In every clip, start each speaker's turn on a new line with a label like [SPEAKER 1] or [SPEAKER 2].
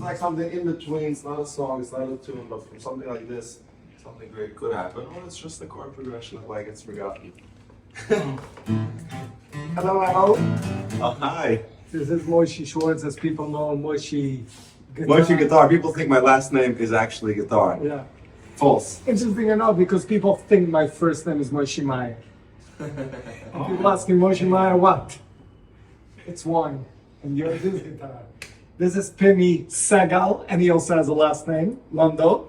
[SPEAKER 1] like something in between. It's not a song, it's not a tune, but from something like this, something great could happen. Or it's just the chord progression of like it's forgotten.
[SPEAKER 2] Hello, Al.
[SPEAKER 1] Oh, hi.
[SPEAKER 2] This is Moishy Schwartz, as people know, Moishy Guitar.
[SPEAKER 1] Moishy Guitar. People think my last name is actually Guitar.
[SPEAKER 2] Yeah.
[SPEAKER 1] False.
[SPEAKER 2] Interesting enough, because people think my first name is Moishy Maya. People ask me, Moishy Maya, what? It's wine. And yours is guitar. This is Pinny Segal, and he also has a last name, Landau.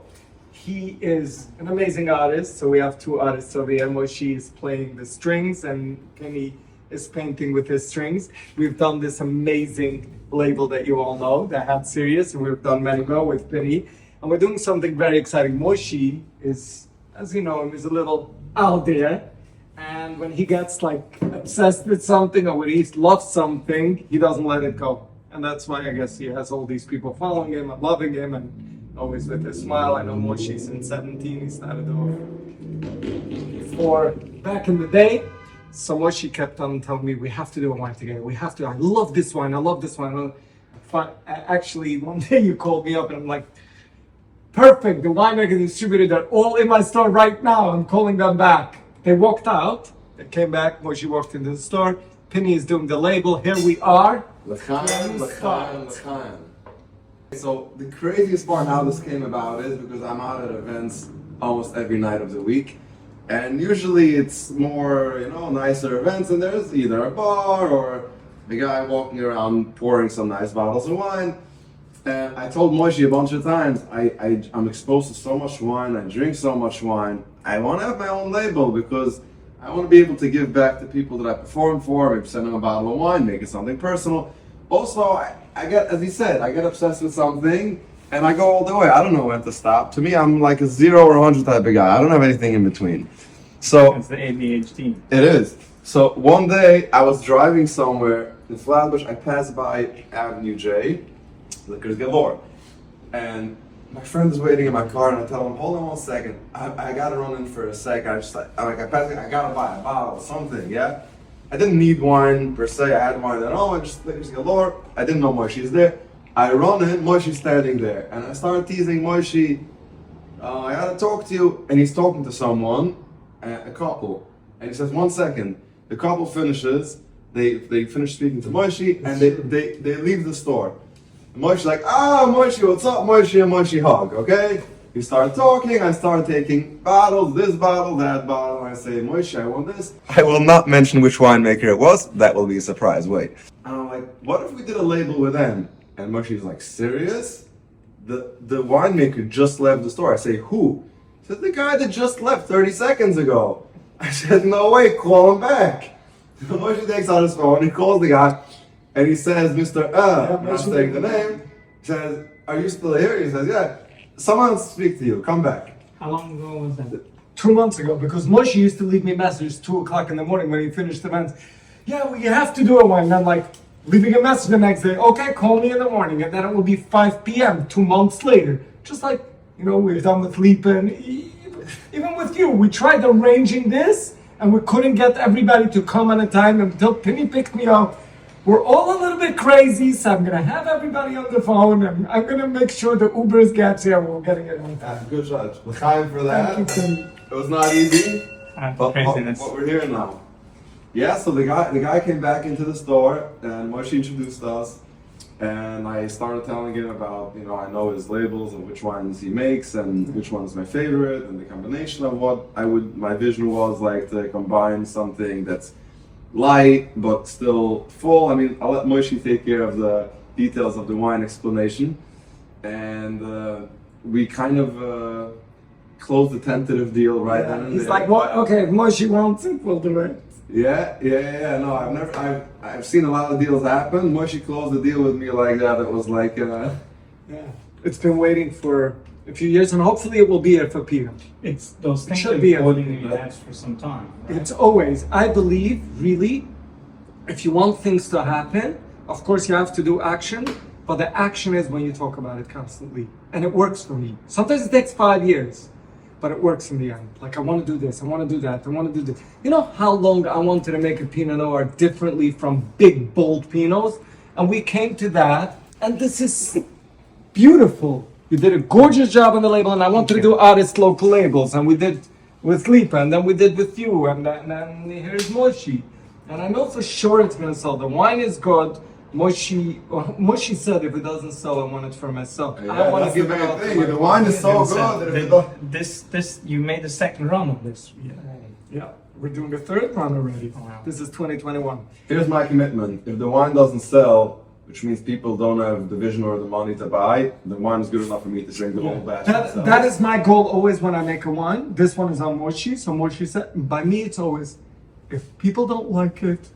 [SPEAKER 2] He is an amazing artist, so we have two artists over here. Moishy is playing the strings, and Pinny is painting with his strings. We've done this amazing label that you all know, the Hat Series, and we've done many more with Pinny. And we're doing something very exciting. Moishy is, as you know him, is a little out there. And when he gets like obsessed with something or when he loves something, he doesn't let it go. And that's why I guess he has all these people following him and loving him and always with his smile. I know Moishy since 17, he started off for back in the day. So Moishy kept on telling me, we have to do a wine together. We have to, I love this wine, I love this wine. Actually, one day you called me up and I'm like, perfect, the winemaker distributor, they're all in my store right now. I'm calling them back. They walked out, they came back, Moishy walked into the store, Pinny is doing the label, here we are.
[SPEAKER 1] L'chaim, l'chaim, l'chaim. So the craziest part how this came about is because I'm out at events almost every night of the week. And usually it's more, nicer events and there's either a bar or a guy walking around pouring some nice bottles of wine. And I told Moishy a bunch of times, I'm exposed to so much wine, I drink so much wine. I want to have my own label because I want to be able to give back to people that I perform for, maybe send them a bottle of wine, make it something personal. Also, I get, as he said, I get obsessed with something and I go all the way. I don't know when to stop. To me, I'm like a 0 or 100 type of guy. I don't have anything in between. So
[SPEAKER 3] it's the ADHD.
[SPEAKER 1] It is. So one day I was driving somewhere in Flatbush. I passed by Avenue J, Liquors Galore, and my friend is waiting in my car, and I tell him, "Hold on 1 second. I gotta run in for a sec. I gotta buy a bottle of something. Yeah." I didn't need wine per se. I had wine at home. I just Liquors Galore. I didn't know Moishy's there. I run in. Moishy's standing there, and I start teasing Moishy. I gotta talk to you, and he's talking to someone. A couple, and he says 1 second. The couple finishes. They finish speaking to Moishy, and they leave the store. And Moishy's like, Moishy, what's up, Moishy? And Moishy hug, okay? We start talking. I start taking bottles, this bottle, that bottle. And I say, Moishy, I want this. I will not mention which winemaker it was. That will be a surprise. Wait. And I'm like, what if we did a label with them? And Moishy's like, serious? The winemaker just left the store. I say, who? The guy that just left 30 seconds ago. I said, no way, call him back. Moishy takes out his phone, he calls the guy, and he says, Mr. I'm not saying the name. He says, are you still here? He says, yeah. Someone wants to speak to you, come back.
[SPEAKER 3] How long ago was that?
[SPEAKER 2] 2 months ago, because Moishy used to leave me messages 2 o'clock in the morning when he finished events. Yeah, well, you have to do a wine. And I'm like, leaving a message the next day, okay, call me in the morning, and then it will be 5 p.m. 2 months later. Just like, we're done with Lipen. Even with you, we tried arranging this and we couldn't get everybody to come on a time until Pinny picked me up. We're all a little bit crazy, so I'm gonna have everybody on the phone and I'm gonna make sure the Ubers gets here. We're getting it on time.
[SPEAKER 1] Good judge. L'chaim for that.
[SPEAKER 2] Thank you, Pinny.
[SPEAKER 1] It was not easy, but
[SPEAKER 3] Craziness.
[SPEAKER 1] what we're here now. Yeah, so the guy came back into the store and Moishy introduced us. And I started telling him about, I know his labels and which wines he makes and which one is my favorite and the combination of what my vision was like to combine something that's light but still full. I mean, I'll let Moishy take care of the details of the wine explanation. And we kind of closed the tentative deal right then and
[SPEAKER 2] He's
[SPEAKER 1] there.
[SPEAKER 2] like, what? Okay, if Moishy wants it, we'll do it.
[SPEAKER 1] Yeah. No, I've seen a lot of deals happen. Moishy closed the deal with me like that. It was like,
[SPEAKER 2] Yeah. It's been waiting for a few years and hopefully it will be here for Purim.
[SPEAKER 3] It's those things
[SPEAKER 2] should
[SPEAKER 3] that
[SPEAKER 2] be
[SPEAKER 3] you're
[SPEAKER 2] a-
[SPEAKER 3] holding in your hands for some time. Right?
[SPEAKER 2] It's always, I believe, really, if you want things to happen, of course you have to do action, but the action is when you talk about it constantly. And it works for me. Sometimes it takes 5 years. But it works in the end. Like, I want to do this, I want to do that, I want to do this. You know how long I wanted to make a Pinot Noir differently from big, bold Pinots? And we came to that, and this is beautiful. You did a gorgeous job on the label, and I wanted to do artist local labels, and we did with Lipa, and then we did with you, and then here's Moishy. And I know for sure it's gonna sell. The wine is good. Moishy said if it doesn't sell, I want it for myself.
[SPEAKER 1] Yeah,
[SPEAKER 2] I don't want
[SPEAKER 1] that's
[SPEAKER 2] to give
[SPEAKER 1] the
[SPEAKER 2] it
[SPEAKER 1] main
[SPEAKER 2] out.
[SPEAKER 1] thing. The wine is so good. If it don't-
[SPEAKER 3] This you made the second run of this.
[SPEAKER 2] Yeah, we're doing the third one already.
[SPEAKER 3] Wow.
[SPEAKER 2] This is 2021.
[SPEAKER 1] Here's my commitment. If the wine doesn't sell, which means people don't have the vision or the money to buy, the wine is good enough for me to drink the whole batch. myself.
[SPEAKER 2] That is my goal always when I make a wine. This one is on Moishy, so Moishy said, by me it's always, if people don't like it,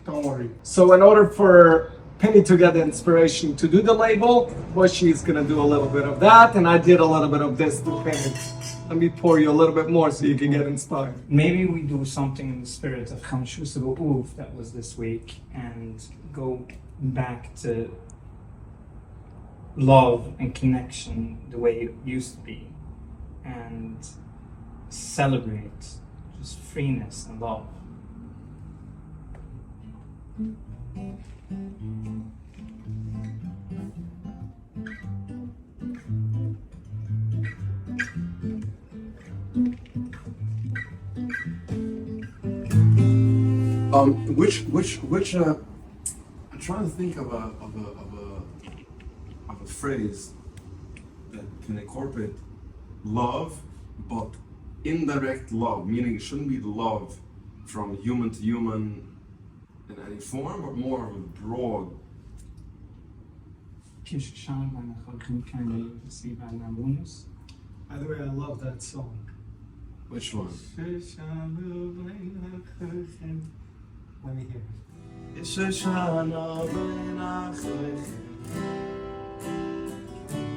[SPEAKER 2] don't worry. So in order for Penny to get the inspiration to do the label, Moishy is gonna do a little bit of that, and I did a little bit of this to Penny. Let me pour you a little bit more so you can get inspired.
[SPEAKER 3] Maybe we do something in the spirit of Chamshus Uv that was this week and go back to love and connection the way it used to be and celebrate just freeness and love.
[SPEAKER 1] Which I'm trying to think of a phrase that can incorporate love, but indirect love, meaning it shouldn't be love from human to human in any form, but more of a broad.
[SPEAKER 2] By the way, I love that song.
[SPEAKER 1] Which one?
[SPEAKER 2] Let me hear it.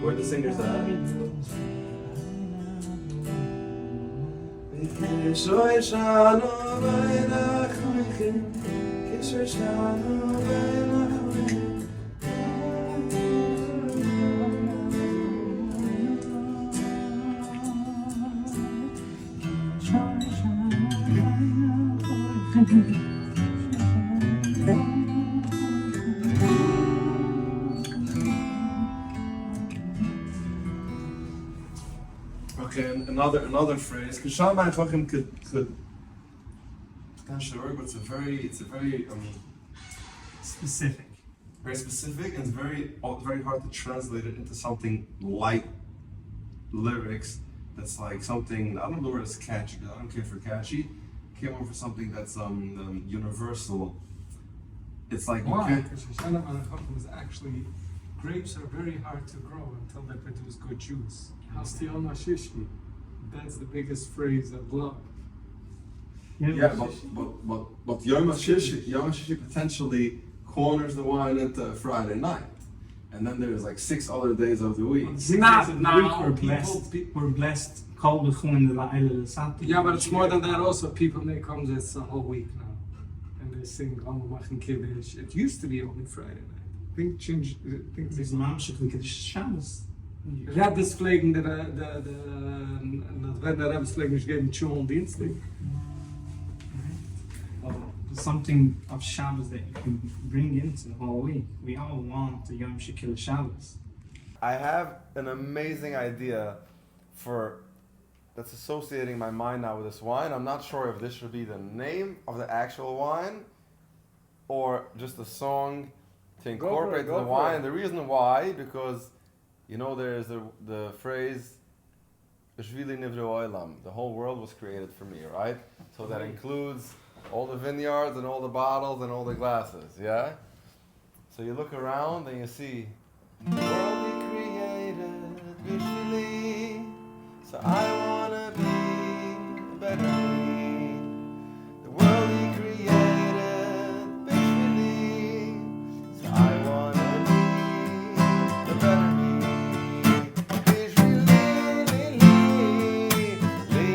[SPEAKER 1] Where the singers at? Okay, and another phrase. Kishal Mein Chachim could potentially work, but it's a very
[SPEAKER 3] Specific.
[SPEAKER 1] very specific, and it's very hard to translate it into something light lyrics. That's like something, I don't know the word is catchy, because I don't care for catchy. Came over for something that's universal. It's like you
[SPEAKER 2] Why?
[SPEAKER 1] can't.
[SPEAKER 2] Because Shoshana Malachim is actually, grapes are very hard to grow until they produce good juice. Hastiel Mashishi, that's the biggest phrase of love.
[SPEAKER 1] Yeah, but Yom HaShishi potentially corners the wine into Friday night, and then there's like 6 other days of the week.
[SPEAKER 2] Not
[SPEAKER 3] We're
[SPEAKER 2] now,
[SPEAKER 3] blessed.
[SPEAKER 2] people.
[SPEAKER 3] We're blessed. Kol b'chun de la'ile l'sati.
[SPEAKER 2] Yeah, but it's more than that also. People make comes this a whole week now. And they sing Amo Machen Kiddush. It used to be only Friday night. I think changed. I think
[SPEAKER 3] This
[SPEAKER 2] this
[SPEAKER 3] mamshik with Shabbos.
[SPEAKER 2] Rabbis pflegen wenn der Rabbis pflegen nicht geben Schuh und Dienstag.
[SPEAKER 3] Something of Shabbos that you can bring into the whole week. We all want the Yom Shekil Shabbos.
[SPEAKER 1] I have an amazing idea that's associating my mind now with this wine. I'm not sure if this should be the name of the actual wine or just a song to incorporate the wine. And the reason why, because you know there's the phrase "B'shvili nivru olam," the whole world was created for me, right? So that includes all the vineyards and all the bottles and all the glasses, yeah? So you look around and you see the world he created visually. So I wanna be a better me. The world he created visually. So I wanna be a better me. Visually, li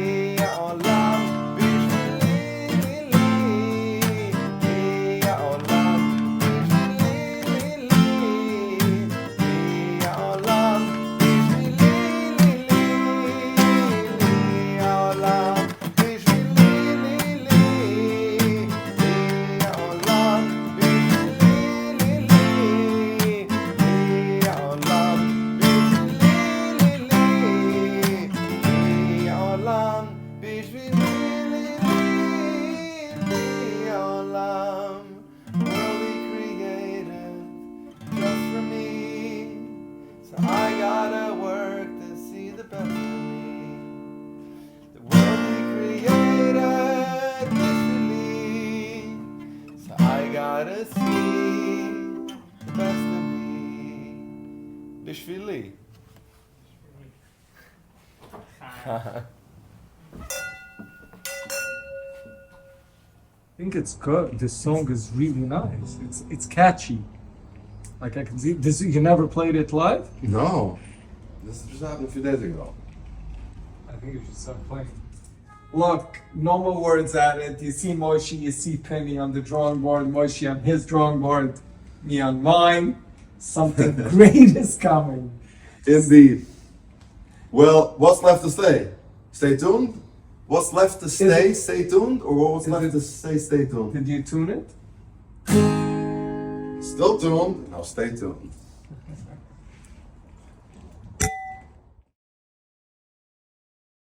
[SPEAKER 1] olam. Visually, li olam. Visually, li olam. Visually, li olam. try to see the best in me. Bishvili.
[SPEAKER 2] I think it's good. This song is really nice. It's catchy. Like I can see this. You never played it live?
[SPEAKER 1] No. This just happened a few days ago.
[SPEAKER 2] I think you should start playing. Look, no more words added. You see Moishy, you see Pinny on the drawing board, Moishy on his drawing board, me on mine. Something great is coming.
[SPEAKER 1] Indeed. Well, what's left to say? Stay tuned. What's left to stay? Stay tuned. Or what's left to say? Stay tuned.
[SPEAKER 2] Did you tune it?
[SPEAKER 1] Still tuned. Now stay tuned.